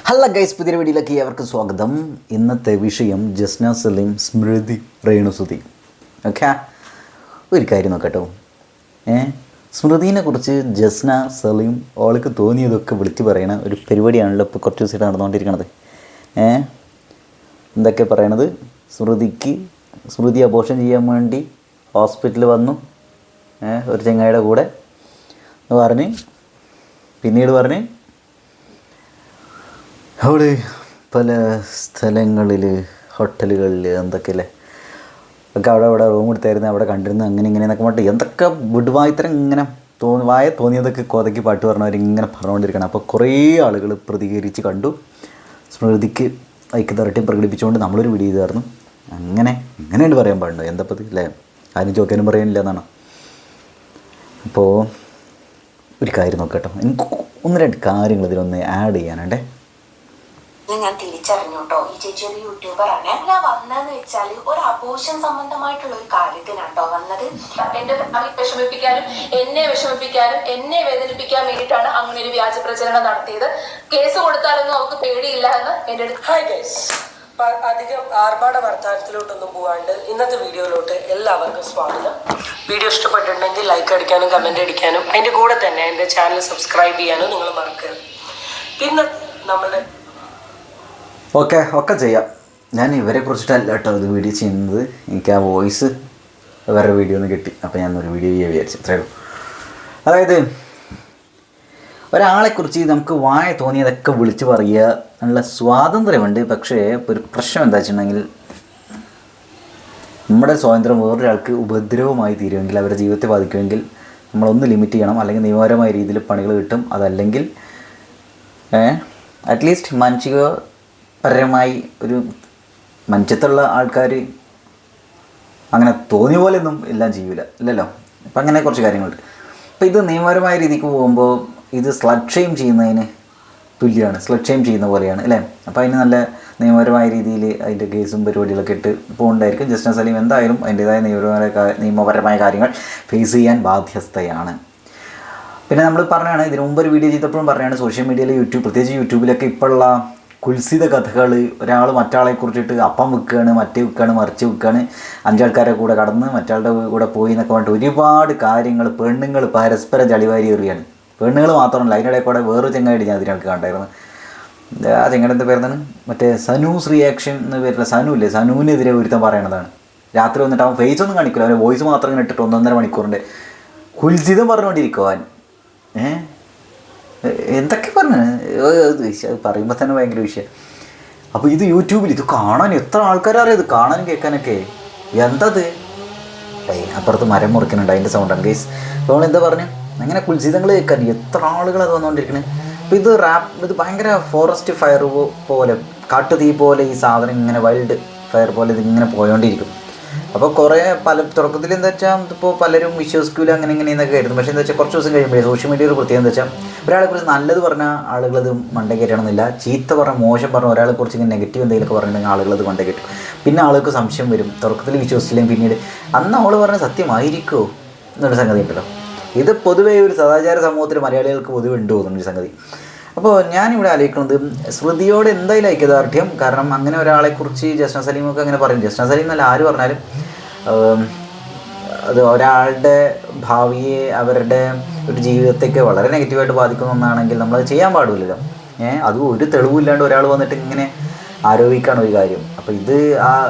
Hello guys, പുതിയ വീഡിയോയിലേക്ക് ഏവർക്കും സ്വാഗതം. ഇന്നത്തെ വിഷയം ജസ്ന സലീം സ്മൃതി രേണുസുതി. ഓക്കെ, ഒരു കാര്യം നോക്കട്ടോ. സ്മൃതിനെ കുറിച്ച് ജസ്ന സലീം അവൾക്ക് തോന്നിയതൊക്കെ വിളിച്ച് പറയണ ഒരു പരിപാടിയാണല്ലോ ഇപ്പോൾ കുറച്ച് ദിവസമായിട്ട് നടന്നുകൊണ്ടിരിക്കണത്. എന്തൊക്കെ പറയണത്? സ്മൃതി അബോർഷൻ ചെയ്യാൻ വേണ്ടി ഹോസ്പിറ്റലിൽ വന്നു ഒരു ചങ്ങായിയുടെ കൂടെ പറഞ്ഞ്, പിന്നീട് പറഞ്ഞ് അവിടെ പല സ്ഥലങ്ങളിൽ ഹോട്ടലുകളിൽ എന്തൊക്കെയല്ലേ ഒക്കെ അവിടെ റൂം എടുത്തായിരുന്നു, അവിടെ കണ്ടിരുന്നു, അങ്ങനെ ഇങ്ങനെ എന്നൊക്കെ പറഞ്ഞിട്ട് എന്തൊക്കെ വിടുവായിത്തരം ഇങ്ങനെ തോന്നിയതൊക്കെ കൊതക്കി പാട്ട് പറഞ്ഞവരിങ്ങനെ പറഞ്ഞുകൊണ്ടിരിക്കണം. അപ്പോൾ കുറേ ആളുകൾ പ്രതികരിച്ച് കണ്ടു. സ്മൃതിക്ക് ഐക്യദാർഢ്യം പ്രകടിപ്പിച്ചുകൊണ്ട് നമ്മളൊരു വീഡിയോ ചെയ്തായിരുന്നു. അങ്ങനെയുണ്ട് പറയാൻ പാടുണ്ടോ? എന്തപ്പത് അല്ലേ? ആരും ചോദിക്കാനും പറയാനില്ല എന്നാണ്. അപ്പോൾ ഒരു കാര്യം നോക്കട്ടോ, എനിക്ക് ഒന്ന് രണ്ട് കാര്യങ്ങൾ ഇതിലൊന്ന് ആഡ് ചെയ്യാനുണ്ടേ. ഞാൻ തിരിച്ചറിഞ്ഞു കേട്ടോ, ഈ ചേച്ചി ഒരു യൂട്യൂബറാണ്. ഞാൻ വന്നതെന്ന് വെച്ചാൽ ഒരു അബോർഷൻ സംബന്ധമായിട്ടുള്ള ഒരു കാര്യത്തിനാട്ടോ വന്നത്. എന്റെ ഫാമിലി വിഷമിപ്പിക്കാനും എന്നെ വേദനിപ്പിക്കാൻ വേണ്ടിയിട്ടാണ് അങ്ങനെ ഒരു വ്യാജ പ്രചരണം നടത്തിയത്. കേസ് കൊടുത്താലൊന്നും അവർക്ക് പേടിയില്ല എന്ന് എന്റെ അടുത്ത്. ഹായ് ഗൈസ്, അധികം ആർഭാട വർത്തമാനത്തിലോട്ടൊന്നും പോവാണ്ട് ഇന്നത്തെ വീഡിയോയിലോട്ട് എല്ലാവർക്കും സ്വാഗതം. വീഡിയോ ഇഷ്ടപ്പെട്ടിട്ടുണ്ടെങ്കിൽ ലൈക്ക് അടിക്കാനും കമന്റ് അടിക്കാനും അതിന്റെ കൂടെ തന്നെ എൻ്റെ ചാനൽ സബ്സ്ക്രൈബ് ചെയ്യാനും നിങ്ങൾ മറക്കരുത്. പിന്നെ നമ്മുടെ ഒക്കെ ചെയ്യാം. ഞാൻ ഇവരെ കുറിച്ചിട്ടല്ല കേട്ടോ ഇത് വീഡിയോ ചെയ്യുന്നത്. എനിക്ക് ആ വോയിസ് വേറെ വീഡിയോ ഒന്ന് കിട്ടി, അപ്പോൾ ഞാനൊരു വീഡിയോ ചെയ്യാൻ വിചാരിച്ചു. അത്രയേ ഉള്ളൂ. അതായത് ഒരാളെക്കുറിച്ച് നമുക്ക് വായ തോന്നിയതൊക്കെ വിളിച്ച് പറയുക എന്നുള്ള സ്വാതന്ത്ര്യമുണ്ട്. പക്ഷേ ഒരു പ്രശ്നം എന്താ വെച്ചിട്ടുണ്ടെങ്കിൽ, നമ്മുടെ സ്വാതന്ത്ര്യം വേറൊരാൾക്ക് ഉപദ്രവമായി തീരുമെങ്കിൽ, അവരുടെ ജീവിതത്തെ ബാധിക്കുമെങ്കിൽ നമ്മളൊന്ന് ലിമിറ്റ് ചെയ്യണം. അല്ലെങ്കിൽ നിയമപരമായ രീതിയിൽ പണികൾ കിട്ടും. അതല്ലെങ്കിൽ അറ്റ്ലീസ്റ്റ് മാനസികപരമായി ഒരു മനുഷ്യത്തുള്ള ആൾക്കാർ അങ്ങനെ തോന്നിയ പോലെയൊന്നും എല്ലാം ചെയ്യൂല ഇല്ലല്ലോ. അപ്പം അങ്ങനെ കുറച്ച് കാര്യങ്ങളുണ്ട്. അപ്പോൾ ഇത് നിയമപരമായ രീതിക്ക് പോകുമ്പോൾ ഇത് സ്ലഡ് ഷെയിം ചെയ്യുന്നതിന് തുല്യമാണ്, സ്ലഡ് ഷെയിം ചെയ്യുന്ന പോലെയാണ് അല്ലേ. അപ്പോൾ അതിന് നല്ല നിയമപരമായ രീതിയിൽ അതിൻ്റെ കേസും പരിപാടികളൊക്കെ ഇട്ട് പോകുന്നുണ്ടായിരിക്കും. ജസ്ന സലീം എന്തായാലും അതിൻ്റേതായ നിയമപരമായ കാര്യങ്ങൾ ഫേസ് ചെയ്യാൻ ബാധ്യസ്ഥയാണ്. പിന്നെ നമ്മൾ പറഞ്ഞാണ്, ഇതിനു മുമ്പ് ഒരു വീഡിയോ ചെയ്തപ്പോഴും പറഞ്ഞാണ്, സോഷ്യൽ മീഡിയയിൽ പ്രത്യേകിച്ച് യൂട്യൂബിലൊക്കെ ഇപ്പോഴുള്ള കുൽസിത കഥകൾ, ഒരാൾ മറ്റാളെ കുറിച്ചിട്ട് അപ്പം വിൽക്കുകയാണ്, മറ്റേ വിൽക്കുകയാണ്, മറിച്ച് വിൽക്കുകയാണ്, അഞ്ചാൾക്കാരെ കൂടെ കടന്ന് മറ്റാളുടെ കൂടെ പോയി എന്നൊക്കെ പറഞ്ഞിട്ട് ഒരുപാട് കാര്യങ്ങൾ പെണ്ണുങ്ങൾ പരസ്പരം ചളിവാരി എറിയാണ്. പെണ്ണുങ്ങൾ മാത്രമല്ല, അതിനിടെ കൂടെ വേറൊരു ചെങ്ങായിട്ട് ഞാൻ അതിനൊക്കെ കണ്ടായിരുന്നു. ആ ചെങ്ങായിട്ട് എന്താ പേരുന്നതാണ്, മറ്റേ സനൂസ് റിയാക്ഷൻ എന്ന് പേരില്ല, സനുവില്ലേ, സനുവിനെതിരെ ഒരുത്തം പറയണതാണ്. രാത്രി വന്നിട്ട് അവൻ ഫേസ് ഒന്നും കാണിക്കില്ല, അവൻ്റെ വോയിസ് മാത്രം ഇങ്ങനെ ഇട്ടിട്ട് 1.5 മണിക്കൂറിൻ്റെ കുൽസിതം പറഞ്ഞുകൊണ്ടിരിക്കുവാൻ. എന്തൊക്കെ പറഞ്ഞു അത് പറയുമ്പോൾ തന്നെ ഭയങ്കര വിഷയം. അപ്പോൾ ഇത് യൂട്യൂബിൽ ഇത് കാണാൻ എത്ര ആൾക്കാരറിയാം, ഇത് കാണാനും കേൾക്കാനൊക്കെ. എന്തത് അപ്പുറത്ത് മരം മുറിക്കുന്നുണ്ട്, അതിൻ്റെ സൗണ്ടാണ് ഗൈസ്. അപ്പോൾ എന്താ പറഞ്ഞു, അങ്ങനെ കുൽസിതങ്ങൾ കേൾക്കാൻ എത്ര ആളുകളത് വന്നുകൊണ്ടിരിക്കുന്നത്. അപ്പോൾ ഇത് ഭയങ്കര ഫോറസ്റ്റ് ഫയർ പോലെ, കാട്ടുതീ പോലെ ഈ സാധനം ഇങ്ങനെ വൈൽഡ് ഫയർ പോലെ ഇതിങ്ങനെ പോയോണ്ടിരിക്കും. അപ്പോൾ കുറേ തുടക്കത്തിൽ എന്താ വെച്ചാൽ ഇപ്പോൾ പലരും വിശ്വസിക്കില്ല, അങ്ങനെ എന്നൊക്കെ ആയിരുന്നു. പക്ഷേ എന്താ വെച്ചാൽ കുറച്ച് ദിവസം കഴിയുമ്പോൾ സോഷ്യൽ മീഡിയ ഒരു പ്രത്യേകത എന്താ വെച്ചാൽ, ഒരാളെക്കുറിച്ച് നല്ലത് പറഞ്ഞാൽ ആളുകളത് മണ്ടേ കയറ്റണമെന്നില്ല, ചീത്ത പറഞ്ഞാൽ മോശം പറഞ്ഞാൽ ഒരാളെക്കുറിച്ച് ഇങ്ങനെ നെഗറ്റീവ് എന്തെങ്കിലുമൊക്കെ പറഞ്ഞിട്ടുണ്ടെങ്കിൽ ആളുകളത് മണ്ടേ കയറ്റും. പിന്നെ ആളുകൾക്ക് സംശയം വരും. തുടക്കത്തിൽ വിശ്വസിച്ചില്ലെങ്കിൽ പിന്നീട് അന്ന് അവൾ പറഞ്ഞ സത്യമായിരിക്കുമോ എന്നൊരു സംഗതി ഉണ്ടല്ലോ. ഇത് പൊതുവേ ഒരു സദാചാര സമൂഹത്തിൽ മലയാളികൾക്ക് പൊതുവെ ഉണ്ട് തോന്നുന്നൊരു സംഗതി. അപ്പോൾ ഞാനിവിടെ ആലോചിക്കുന്നത്, സ്മൃതിയോട് എന്തായാലും ഐക്യദാർഢ്യം. കാരണം അങ്ങനെ ഒരാളെക്കുറിച്ച് ജസ്ന സലീമൊക്കെ അങ്ങനെ പറയും. ജസ്ന സലീം എന്നല്ല ആര് പറഞ്ഞാലും അത് ഒരാളുടെ ഭാവിയെ, അവരുടെ ഒരു ജീവിതത്തേക്ക് വളരെ നെഗറ്റീവായിട്ട് ബാധിക്കുന്ന ഒന്നാണെങ്കിൽ നമ്മളത് ചെയ്യാൻ പാടില്ലല്ലോ. അതും ഒരു തെളിവില്ലാണ്ട് ഒരാൾ വന്നിട്ട് ഇങ്ങനെ ആരോപിക്കുകയാണ് ഒരു കാര്യം. അപ്പോൾ ഇത്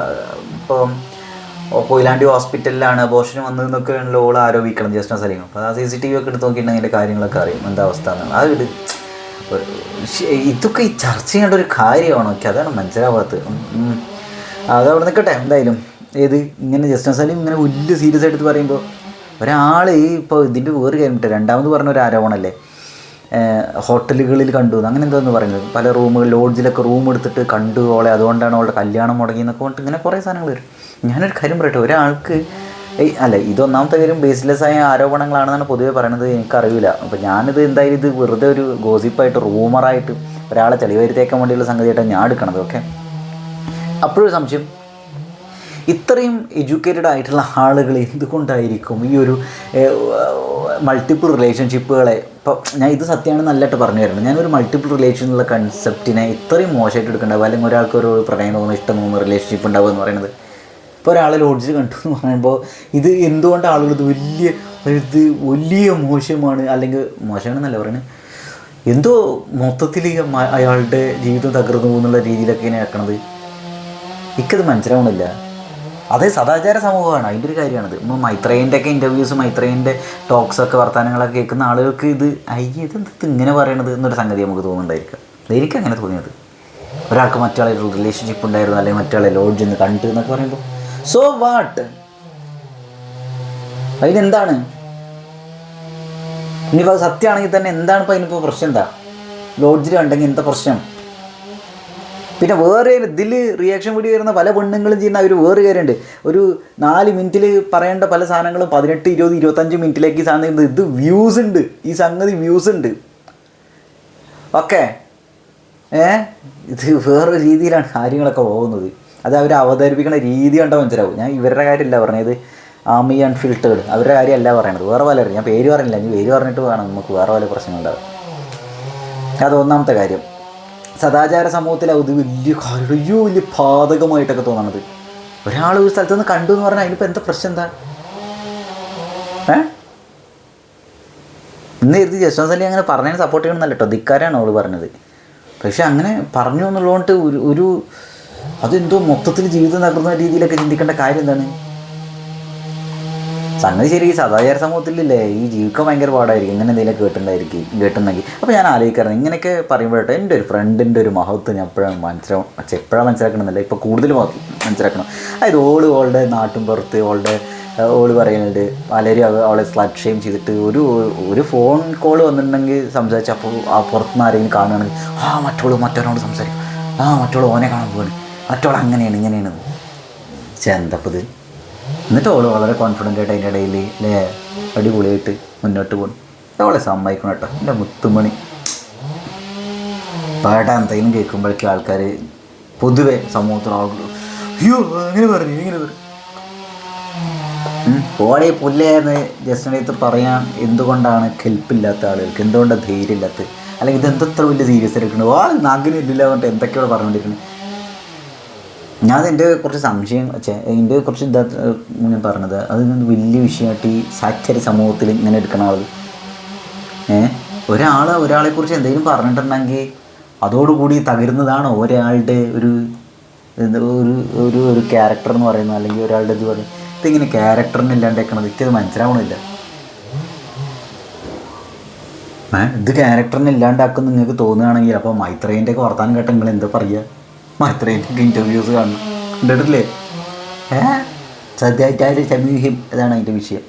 ഇപ്പോൾ കൊയിലാണ്ടി ഹോസ്പിറ്റലിലാണ് അബോർഷന് വന്നതെന്നൊക്കെ ഉള്ള ഓൾ ആരോപിക്കണം ജസ്ന സലീം. അപ്പോൾ ആ CCTV ഒക്കെ എടുത്ത് നോക്കിയിട്ടുണ്ടെങ്കിൽ അതിൻ്റെ കാര്യങ്ങളൊക്കെ അറിയും എന്താ അവസ്ഥ എന്നാണ്. അത് ഇതൊക്കെ ഈ ചർച്ച ചെയ്യേണ്ട ഒരു കാര്യമാണോ? ഒക്കെ അതാണ് മനസ്സിലാവാത്തത്. അതവിടെ നിൽക്കട്ടെ. എന്തായാലും ഇങ്ങനെ ജസ്ന സലീം ഇങ്ങനെ വലിയ സീരിയസ് ആയിട്ട് പറയുമ്പോൾ ഒരാൾ ഇപ്പോൾ ഇതിൻ്റെ വേറെ കാര്യം രണ്ടാമത് പറഞ്ഞ ഒരു ആരോപണമല്ലേ, ഹോട്ടലുകളിൽ കണ്ടു അങ്ങനെ എന്താണെന്ന് പറയുന്നത്, പല ലോഡ്ജിലൊക്കെ റൂം എടുത്തിട്ട് കണ്ടു ഓളെ, അതുകൊണ്ടാണ് അവളുടെ കല്യാണം മുടങ്ങിയെന്നൊക്കെ പറഞ്ഞിട്ട് ഇങ്ങനെ കുറേ സാധനങ്ങൾ വരും. ഞാനൊരു കാര്യം പറയട്ടെ, ഒരാൾക്ക് ഇതൊന്നാമത്തെ കാര്യം ബേസ്ലെസ് ആയ ആരോപണങ്ങളാണെന്നാണ് പൊതുവേ പറയണത്. എനിക്കറിയില്ല. അപ്പോൾ ഞാനിത് എന്തായാലും ഇത് വെറുതെ ഒരു ഗോസിപ്പായിട്ട് റൂമറായിട്ട് ഒരാളെ ചെളിവരുത്തേക്കാൻ വേണ്ടിയുള്ള സംഗതിയായിട്ടാണ് ഞാൻ എടുക്കണത്. ഓക്കെ, അപ്പോഴൊരു സംശയം, ഇത്രയും എഡ്യൂക്കേറ്റഡ് ആയിട്ടുള്ള ആളുകൾ എന്തുകൊണ്ടായിരിക്കും ഈ ഒരു മൾട്ടിപ്പിൾ റിലേഷൻഷിപ്പുകളെ, ഇപ്പോൾ ഞാൻ ഇത് സത്യമാണ് നല്ലതായിട്ട് പറഞ്ഞു തരുന്നത്, ഞാനൊരു മൾട്ടിപ്പിൾ റിലേഷനുള്ള കൺസെപ്റ്റിനെ ഇത്രയും മോശമായിട്ട് എടുക്കേണ്ടാവും, അല്ലെങ്കിൽ ഒരാൾക്ക് ഒരു പ്രണയം തോന്നുന്നു, ഇഷ്ടം തോന്നുന്നു, റിലേഷൻഷിപ്പ് ഉണ്ടാവുക എന്ന് പറയുന്നത്. ഇപ്പോൾ ഒരാളെ ലോഡ്ജിൽ കണ്ടു എന്ന് പറയുമ്പോൾ ഇത് എന്തുകൊണ്ട് ആളുകൾ ഇത് വലിയ മോശമാണ്, അല്ലെങ്കിൽ മോശമാണെന്നല്ല പറയുന്നത്, എന്തോ മൊത്തത്തിൽ അയാളുടെ ജീവിതം തകർന്നു പോകുന്നുള്ള രീതിയിലൊക്കെ ആക്കണത് എനിക്കത് മനസ്സിലാവണില്ല. അതേ സദാചാര സമൂഹമാണ്, അതിൻ്റെ ഒരു കാര്യമാണത്. ഇപ്പോൾ മൈത്രേൻ്റെ ഒക്കെ ഇൻ്റർവ്യൂസ്, മൈത്രേൻ്റെ ടോക്സൊക്കെ വർത്തമാനങ്ങളൊക്കെ കേൾക്കുന്ന ആളുകൾക്ക് ഇത് ഇതെന്ത് ഇങ്ങനെ പറയണത് എന്നൊരു സംഗതി നമുക്ക് തോന്നുന്നുണ്ടായിരിക്കാം. എനിക്കങ്ങനെ തോന്നിയത്, ഒരാൾക്ക് മറ്റൊരാളെ റിലേഷൻഷിപ്പ് ഉണ്ടായിരുന്നു, അല്ലെങ്കിൽ മറ്റൊരാളെ ലോഡ്ജിൽ നിന്ന് കണ്ടു എന്നൊക്കെ പറയുമ്പോൾ സോ വാട്ട്, അതിനെന്താണ്? ഇനിയിപ്പോൾ അത് സത്യമാണെങ്കിൽ തന്നെ എന്താണ് ഇപ്പോൾ അതിനിപ്പോൾ പ്രശ്നം? എന്താ ലോഡ്ജിൽ കണ്ടെങ്കിൽ എന്താ പ്രശ്നം? പിന്നെ വേറെ ഇതിൽ റിയാക്ഷൻ വീഡിയോ വരുന്ന പല പെണ്ണുങ്ങളും ചെയ്യുന്ന ഒരു വേറെ കാര്യമുണ്ട്. ഒരു 4 മിനിറ്റിൽ പറയേണ്ട പല സാധനങ്ങളും 18, 20, 25 മിനിറ്റിലേക്ക് ഈ സാധനം ഇത് വ്യൂസ് ഉണ്ട്, ഈ സംഗതി വ്യൂസ് ഉണ്ട്. ഓക്കെ, ഇത് വേറൊരു രീതിയിലാണ് കാര്യങ്ങളൊക്കെ പോകുന്നത്. അത് അവർ അവതരിപ്പിക്കുന്ന രീതി കണ്ടാൽ മനസ്സിലാവും. ഞാൻ ഇവരുടെ കാര്യമല്ല പറഞ്ഞത്, ആമി അൺഫിൽറ്റേഡ് അവരുടെ കാര്യമല്ല പറയണത്, വേറെ പലരും. ഞാൻ പേര് പറഞ്ഞില്ല, ഇനി പേര് പറഞ്ഞിട്ട് വേണം നമുക്ക് വേറെ പല പ്രശ്നങ്ങളുണ്ടാവും. അത് ഒന്നാമത്തെ കാര്യം. സദാചാര സമൂഹത്തിൽ അത് വലിയ കാര്യം, വലിയ ബാധകമായിട്ടൊക്കെ തോന്നണത്. ഒരാൾ ഒരു സ്ഥലത്ത് നിന്ന് കണ്ടു എന്ന് പറഞ്ഞാൽ അതിനിപ്പോൾ എന്താ പ്രശ്നം? എന്താ ഇന്ന് എഴുതി ജസ്വാസ് അലി അങ്ങനെ പറഞ്ഞതിന് സപ്പോർട്ട് ചെയ്യണമെന്നല്ല കേട്ടോ, ധിക്കാരാണ് അവൾ പറഞ്ഞത്. പക്ഷെ അങ്ങനെ പറഞ്ഞു എന്നുള്ളതുകൊണ്ട് ഒരു അതെന്തോ മൊത്തത്തിൽ ജീവിതം തകർന്ന രീതിയിലൊക്കെ ചിന്തിക്കേണ്ട കാര്യം എന്താണ്? സംഗതി ശരി, ഈ സദാചാര സമൂഹത്തിലില്ലേ ഈ ജീവിക്കാൻ ഭയങ്കര പാടായിരിക്കും ഇങ്ങനെ എന്തെങ്കിലും കേട്ടിട്ടുണ്ടെങ്കിൽ. അപ്പോൾ ഞാൻ ആലോചിക്കാറുണ്ട് ഇങ്ങനെയൊക്കെ പറയുമ്പോഴട്ടെ എൻ്റെ ഒരു ഫ്രണ്ടിൻ്റെ ഒരു മഹത്വം ഞാൻ എപ്പോഴാണ് എപ്പോഴാണ് മനസ്സിലാക്കണമെന്നല്ല, ഇപ്പോൾ കൂടുതൽ മനസ്സിലാക്കണം. അതായത് ഓളുടെ നാട്ടും പുറത്ത് ഓള് പറയുന്നുണ്ട് പലരും അവളെ സ്ലട്ട് ഷെയിം ചെയ്തിട്ട് ഒരു ഫോൺ കോൾ വന്നിട്ടുണ്ടെങ്കിൽ സംസാരിച്ച് അപ്പോൾ ആ പുറത്തുനിന്ന് ആരെങ്കിലും കാണുകയാണെങ്കിൽ മറ്റവനോട് സംസാരിക്കും, മറ്റോൾ ഓനെ കാണാൻ പോവാണ്, മറ്റോൾ അങ്ങനെയാണ് ഇങ്ങനെയാണ്. ചെന്തപ്പത് എന്നിട്ട് അവൾ വളരെ കോൺഫിഡൻ്റ് ആയിട്ട് അതിൻ്റെ ഇടയിൽ അല്ലേ അടിപൊളിയായിട്ട് മുന്നോട്ട് പോകും. അവളെ സമ്മതിക്കണം കേട്ടോ, എൻ്റെ മുത്തുമണി. പാടാൻ എന്തെങ്കിലും കേൾക്കുമ്പോഴേക്കും ആൾക്കാർ പൊതുവെ സമൂഹത്തിൽ ആളുകൾ അങ്ങനെ പറയും ഓടെ പുല്ലേന്ന് ജസ്റ്റ് പറയാൻ എന്തുകൊണ്ടാണ് കെൽപ്പില്ലാത്ത ആളുകൾക്ക്, എന്തുകൊണ്ടാണ് ധൈര്യമില്ലാത്തത്, അല്ലെങ്കിൽ ഇതെന്തത്ര വലിയ സീരിയസ് എടുക്കുന്നത്, നാഗിന് ഇല്ലില്ല പറഞ്ഞിട്ട് എന്തൊക്കെയാണ് പറഞ്ഞുകൊണ്ടിരിക്കുന്നത്. ഞാൻ എൻ്റെ കുറച്ച് സംശയം എൻ്റെ കുറച്ച് ഞാൻ പറഞ്ഞത് അത് വലിയ വിഷയമായിട്ട് ഈ സാക്ഷര സമൂഹത്തിൽ ഇങ്ങനെ എടുക്കണ ആൾ ഒരാളെക്കുറിച്ച് എന്തെങ്കിലും പറഞ്ഞിട്ടുണ്ടെങ്കിൽ അതോടുകൂടി തകരുന്നതാണോ ഒരാളുടെ ഒരു ഒരു ക്യാരക്ടർ എന്ന് പറയുന്നത്, അല്ലെങ്കിൽ ഒരാളുടെ ഇത് പറയും. ഇതിങ്ങനെ ക്യാരക്ടറിന് ഇല്ലാണ്ടേക്കണത് എനിക്കത് മനസ്സിലാവണില്ല. ഇത് ക്യാരക്ടറിന് ഇല്ലാണ്ടാക്കും നിങ്ങൾക്ക് തോന്നുകയാണെങ്കിൽ അപ്പോൾ മൈത്രേൻ്റെ ഒക്കെ വർത്താനം കേട്ടാൽ നിങ്ങൾ എന്താ പറയുക? മൈത്രേൻ്റെ ഒക്കെ ഇൻ്റർവ്യൂസ് കാണണം കണ്ടിട്ടില്ലേ? സദ്യാചാര്യ സമൂഹം ഇതാണ് അതിൻ്റെ വിഷയം.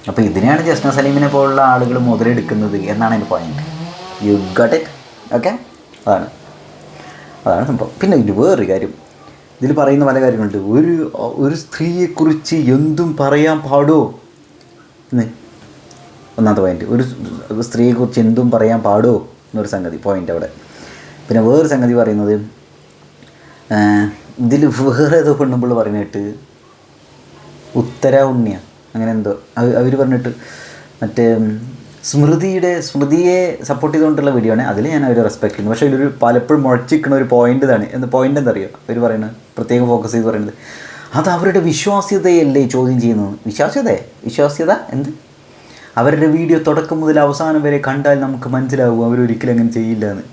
അപ്പോൾ ഇതിനെയാണ് ജസ്ന സലീമിനെ പോലുള്ള ആളുകൾ മുതലെടുക്കുന്നത് എന്നാണ് എൻ്റെ point. You got it? Okay, അതാണ് സംഭവം. പിന്നെ ഇതിൽ വേറൊരു കാര്യം, ഇതിൽ പറയുന്ന പല കാര്യങ്ങളുണ്ട്. ഒരു സ്ത്രീയെക്കുറിച്ച് എന്തും പറയാൻ പാടോ എന്ന് ഒന്നാമത്തെ പോയിന്റ്. ഒരു സ്ത്രീയെക്കുറിച്ച് എന്തും പറയാൻ പാടോ എന്നൊരു സംഗതി പോയിന്റ് അവിടെ. പിന്നെ വേറൊരു സംഗതി പറയുന്നത്, ഇതിൽ വേറെ ഏതോ പെണ്ണുമ്പോൾ പറഞ്ഞിട്ട് ഉത്തര ഉണ്ണിയ അങ്ങനെ എന്തോ അവർ പറഞ്ഞിട്ട് മറ്റേ സ്മൃതിയെ സപ്പോർട്ട് ചെയ്തുകൊണ്ടുള്ള വീഡിയോ ആണ്. അതിൽ ഞാൻ അവർ റെസ്പെക്ട് ചെയ്യുന്നു. പക്ഷേ ഇതിലൊരു പലപ്പോഴും മുഴച്ചിരിക്കുന്ന ഒരു പോയിൻ്റ് ഇതാണ്. പോയിൻ്റ് എന്താ അറിയുക? അവർ പറയുന്നത് പ്രത്യേകം ഫോക്കസ് ചെയ്ത് പറയുന്നത് അത് അവരുടെ വിശ്വാസ്യതയല്ലേ ചോദ്യം ചെയ്യുന്നത്. വിശ്വാസ്യത എന്ത്? അവരുടെ വീഡിയോ തുടക്കം മുതൽ അവസാനം വരെ കണ്ടാൽ നമുക്ക് മനസ്സിലാവും അവരൊരിക്കലും അങ്ങനെ ചെയ്യില്ല എന്ന്.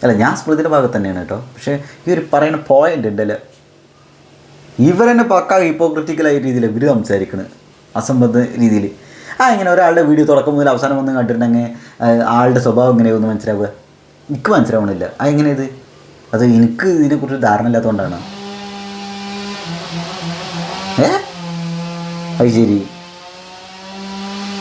അല്ല, ഞാൻ സ്മൃതിയുടെ ഭാഗത്ത് തന്നെയാണ് കേട്ടോ. പക്ഷേ ഈ ഒരു പറയുന്ന പോയിൻ്റ് ഉണ്ടല്ലോ, ഇവരെന്നെ പക്കാ ഹിപ്പോക്രിറ്റിക്കലായ രീതിയിൽ ഇവർ സംസാരിക്കുന്നത് അസംബന്ധ രീതിയിൽ. ഇങ്ങനെ ഒരാളുടെ വീഡിയോ തുടക്കം മുതൽ അവസാനം വന്ന് കണ്ടിട്ടുണ്ടെങ്കിൽ ആളുടെ സ്വഭാവം എങ്ങനെയാവുമെന്ന് മനസ്സിലാവുക? എനിക്ക് മനസ്സിലാവണില്ല. എങ്ങനെ ഇത്? അത് എനിക്ക് ഇതിനെക്കുറിച്ച് ധാരണ ഇല്ലാത്തതുകൊണ്ടാണ്. അത് ശരി.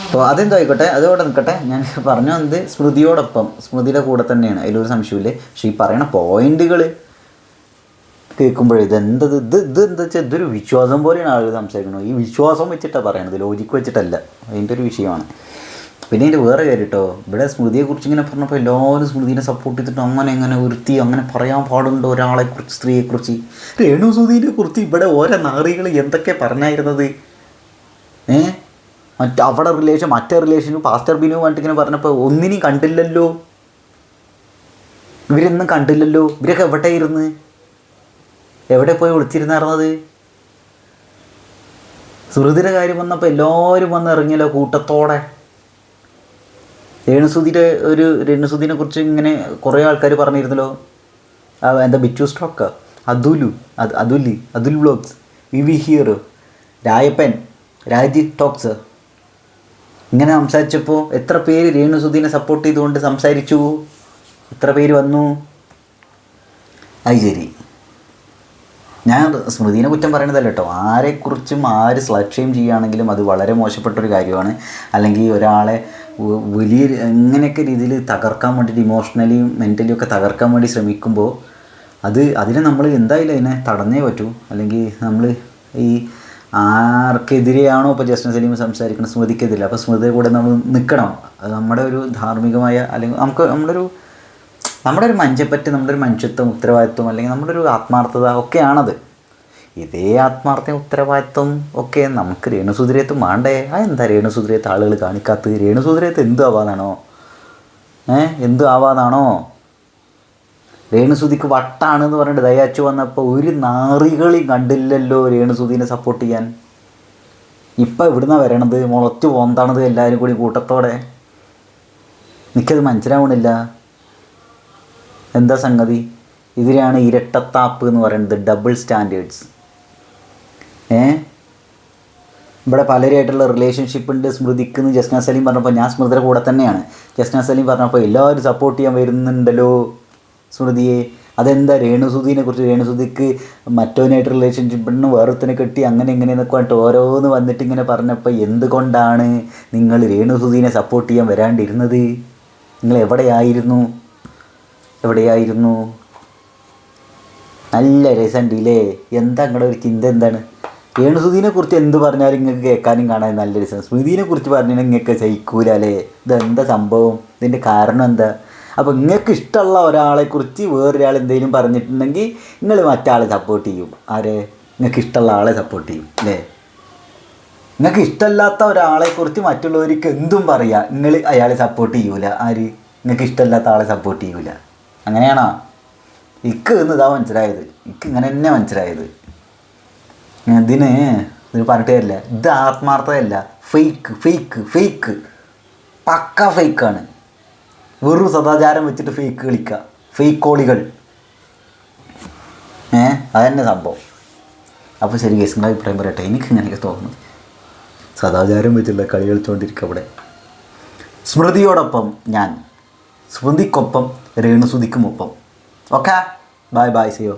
അപ്പോൾ അതെന്തോ ആയിക്കോട്ടെ, അതോടെ നിൽക്കട്ടെ. ഞാൻ പറഞ്ഞു വന്നത് സ്മൃതിയുടെ കൂടെ തന്നെയാണ്, അതിലൊരു സംശയമില്ലേ. പക്ഷേ ഈ പറയുന്ന പോയിന്റുകൾ കേൾക്കുമ്പോഴേ എന്താ വെച്ചാൽ ഇതൊരു വിശ്വാസം പോലെയാണ് ആളുകൾ സംസാരിക്കുന്നത്. ഈ വിശ്വാസം വെച്ചിട്ടാണ് പറയണത്, ലോജിക്ക് വെച്ചിട്ടല്ല. അതിൻ്റെ ഒരു വിഷയമാണ്. പിന്നെ ഇതിൻ്റെ വേറെ കാര്യം കേട്ടോ, ഇവിടെ സ്മൃതിയെക്കുറിച്ച് ഇങ്ങനെ പറഞ്ഞപ്പോൾ എല്ലാവരും സ്മൃതിനെ സപ്പോർട്ട് ചെയ്തിട്ട് അങ്ങനെ അങ്ങനെ ഒരുത്തി അങ്ങനെ പറയാൻ പാടുണ്ടോ ഒരാളെക്കുറിച്ച്, സ്ത്രീയെക്കുറിച്ച്. രേണു സുധീനെ കുറിച്ച് ഇവിടെ ഓരോ നാറികൾ എന്തൊക്കെ പറഞ്ഞായിരുന്നത്. അവിടെ മറ്റേ റിലേഷനും പാസ്റ്റർ ബിനുമായിട്ട് ഇങ്ങനെ പറഞ്ഞപ്പോൾ ഒന്നിനും കണ്ടില്ലല്ലോ, ഇവരൊന്നും കണ്ടില്ലല്ലോ. ഇവരൊക്കെ എവിടെ ഇരുന്ന് എവിടെ പോയി വിളിച്ചിരുന്നായിരുന്നത്? സുഹൃത്തിൻ്റെ കാര്യം വന്നപ്പോൾ എല്ലാവരും വന്ന് ഇറങ്ങിയല്ലോ കൂട്ടത്തോടെ. രേണുസുധീനെ കുറിച്ച് ഇങ്ങനെ കുറേ ആൾക്കാർ പറഞ്ഞിരുന്നല്ലോ. എന്താ Bichu stock, Athul vlogs, V hero, Rayappan, Raji talks ഇങ്ങനെ സംസാരിച്ചപ്പോൾ എത്ര പേര് രേണുസുധീനെ സപ്പോർട്ട് ചെയ്തുകൊണ്ട് സംസാരിച്ചു, എത്ര പേര് വന്നു. അത് ശരി, ഞാൻ സ്മൃതിനെ കുറ്റം പറയണതല്ല കേട്ടോ. ആരെക്കുറിച്ചും ആര് സ്ലട്ട് ഷെയിം ചെയ്യുകയാണെങ്കിലും അത് വളരെ മോശപ്പെട്ടൊരു കാര്യമാണ്. അല്ലെങ്കിൽ ഒരാളെ വലിയ എങ്ങനെയൊക്കെ രീതിയിൽ തകർക്കാൻ വേണ്ടിയിട്ട് ഇമോഷണലിയും മെൻ്റലിയും ഒക്കെ തകർക്കാൻ വേണ്ടി ശ്രമിക്കുമ്പോൾ അതിനെ നമ്മൾ എന്തായാലും അതിനെ തടഞ്ഞേ പറ്റൂ. അല്ലെങ്കിൽ നമ്മൾ ഈ ആർക്കെതിരെയാണോ ഇപ്പോൾ ജസ്റ്റിൻ സലീം സംസാരിക്കുന്നത്, സ്മൃതിക്കെതിരെ, അപ്പോൾ സ്മൃതിയുടെ കൂടെ നമ്മൾ നിൽക്കണം. അത് നമ്മുടെ ഒരു ധാർമ്മികമായ, അല്ലെങ്കിൽ നമ്മുടെ ഒരു മഞ്ചപ്പറ്റ്, നമ്മുടെ ഒരു മനുഷ്യത്വം, ഉത്തരവാദിത്വം, അല്ലെങ്കിൽ നമ്മുടെ ഒരു ആത്മാർത്ഥത ഒക്കെയാണത്. ഇതേ ആത്മാർത്ഥം, ഉത്തരവാദിത്വം ഒക്കെ നമുക്ക് രേണുസുധീരത്ത് വേണ്ടേ? എന്താ രേണുസുധീരത്ത് ആളുകൾ കാണിക്കാത്തത്? രേണുസുധീരത്ത് എന്തു ആവാന്നാണോ? രേണുസുധിക്ക് വട്ടാണെന്ന് പറഞ്ഞിട്ട് ദയാച്ചു വന്നപ്പോൾ ഒരു നാറികളെയും കണ്ടില്ലല്ലോ രേണുസുധീനെ സപ്പോർട്ട് ചെയ്യാൻ. ഇപ്പം ഇവിടുന്ന് വരണത് മുളച്ചു പോന്താണത് എല്ലാവരും കൂടി കൂട്ടത്തോടെ. എനിക്കത് മനസ്സിലാവണില്ല എന്താ സംഗതി. ഇതിനാണ് ഇരട്ടത്താപ്പ് എന്ന് പറയുന്നത്, ഡബിൾ സ്റ്റാൻഡേർഡ്സ്. ഇവിടെ പലരായിട്ടുള്ള റിലേഷൻഷിപ്പ് ഉണ്ട്. സ്മൃതിക്ക് ജസ്ന സലീം പറഞ്ഞപ്പോൾ ഞാൻ സ്മൃതിയുടെ കൂടെ തന്നെയാണ്. ജസ്ന സലീം പറഞ്ഞപ്പോൾ എല്ലാവരും സപ്പോർട്ട് ചെയ്യാൻ വരുന്നുണ്ടല്ലോ സ്മൃതിയെ. അതെന്താ രേണുസുധീനെ കുറിച്ച്, രേണുസുധിക്ക് മറ്റവനായിട്ട് റിലേഷൻഷിപ്പ് ഉണ്ട്, വേറൊരുത്തനെ കെട്ടി അങ്ങനെ ഇങ്ങനെയെന്നൊക്കെ പറഞ്ഞിട്ട് ഓരോന്ന് വന്നിട്ട് ഇങ്ങനെ പറഞ്ഞപ്പോൾ എന്തുകൊണ്ടാണ് നിങ്ങൾ രേണുസുധീനെ സപ്പോർട്ട് ചെയ്യാൻ വരാണ്ടിരുന്നത്? നിങ്ങൾ എവിടെയായിരുന്നു? നല്ല രസമുണ്ടല്ലേ? എന്താ നിങ്ങളുടെ ഒരു ചിന്ത എന്താണ്? രേണുസുധീനെ കുറിച്ച് എന്ത് പറഞ്ഞാലും നിങ്ങൾക്ക് കേൾക്കാനും കാണാൻ നല്ല രസം. സ്മൃതിനെ കുറിച്ച് പറഞ്ഞാൽ നിങ്ങൾക്ക് സഹിക്കൂല അല്ലേ? ഇതെന്താ സംഭവം? ഇതിൻ്റെ കാരണം എന്താ? അപ്പോൾ നിങ്ങൾക്ക് ഇഷ്ടമുള്ള ഒരാളെക്കുറിച്ച് വേറൊരാൾ എന്തെങ്കിലും പറഞ്ഞിട്ടുണ്ടെങ്കിൽ നിങ്ങൾ മറ്റാളെ സപ്പോർട്ട് ചെയ്യും. ആരെ? നിങ്ങൾക്ക് ഇഷ്ടമുള്ള ആളെ സപ്പോർട്ട് ചെയ്യും അല്ലേ? നിങ്ങൾക്ക് ഇഷ്ടമല്ലാത്ത ഒരാളെക്കുറിച്ച് മറ്റുള്ളവർക്ക് എന്തും പറയാം, നിങ്ങൾ അയാളെ സപ്പോർട്ട് ചെയ്യൂല. ആര്? നിങ്ങൾക്ക് ഇഷ്ടമല്ലാത്ത ആളെ സപ്പോർട്ട് ചെയ്യൂല. അങ്ങനെയാണോ? ഇതാ മനസ്സിലായത്. ഇങ്ങനെ തന്നെ മനസ്സിലായത്. ഇത് പറഞ്ഞിട്ട് തരില്ല. ഇത് ആത്മാർത്ഥതയല്ല, ഫേക്ക് പക്ക ഫേക്കാണ്. വെറും സദാചാരം വെച്ചിട്ട് ഫേക്ക് കളിക്കുക, ഫേക്ക് കോളികൾ. അതന്നെ സംഭവം. അപ്പോൾ ശരി കേസ്, നിങ്ങളുടെ അഭിപ്രായം പറയട്ടെ. എനിക്ക് ഇങ്ങനെയൊക്കെ തോന്നുന്നു. സദാചാരം വെച്ചുള്ള കളി കളിച്ചുകൊണ്ടിരിക്കുക അവിടെ. സ്മൃതിയോടൊപ്പം ഞാൻ, സ്മൃതിക്കൊപ്പം രേണുസുധിക്കുമൊപ്പം. Okay, bye, see U.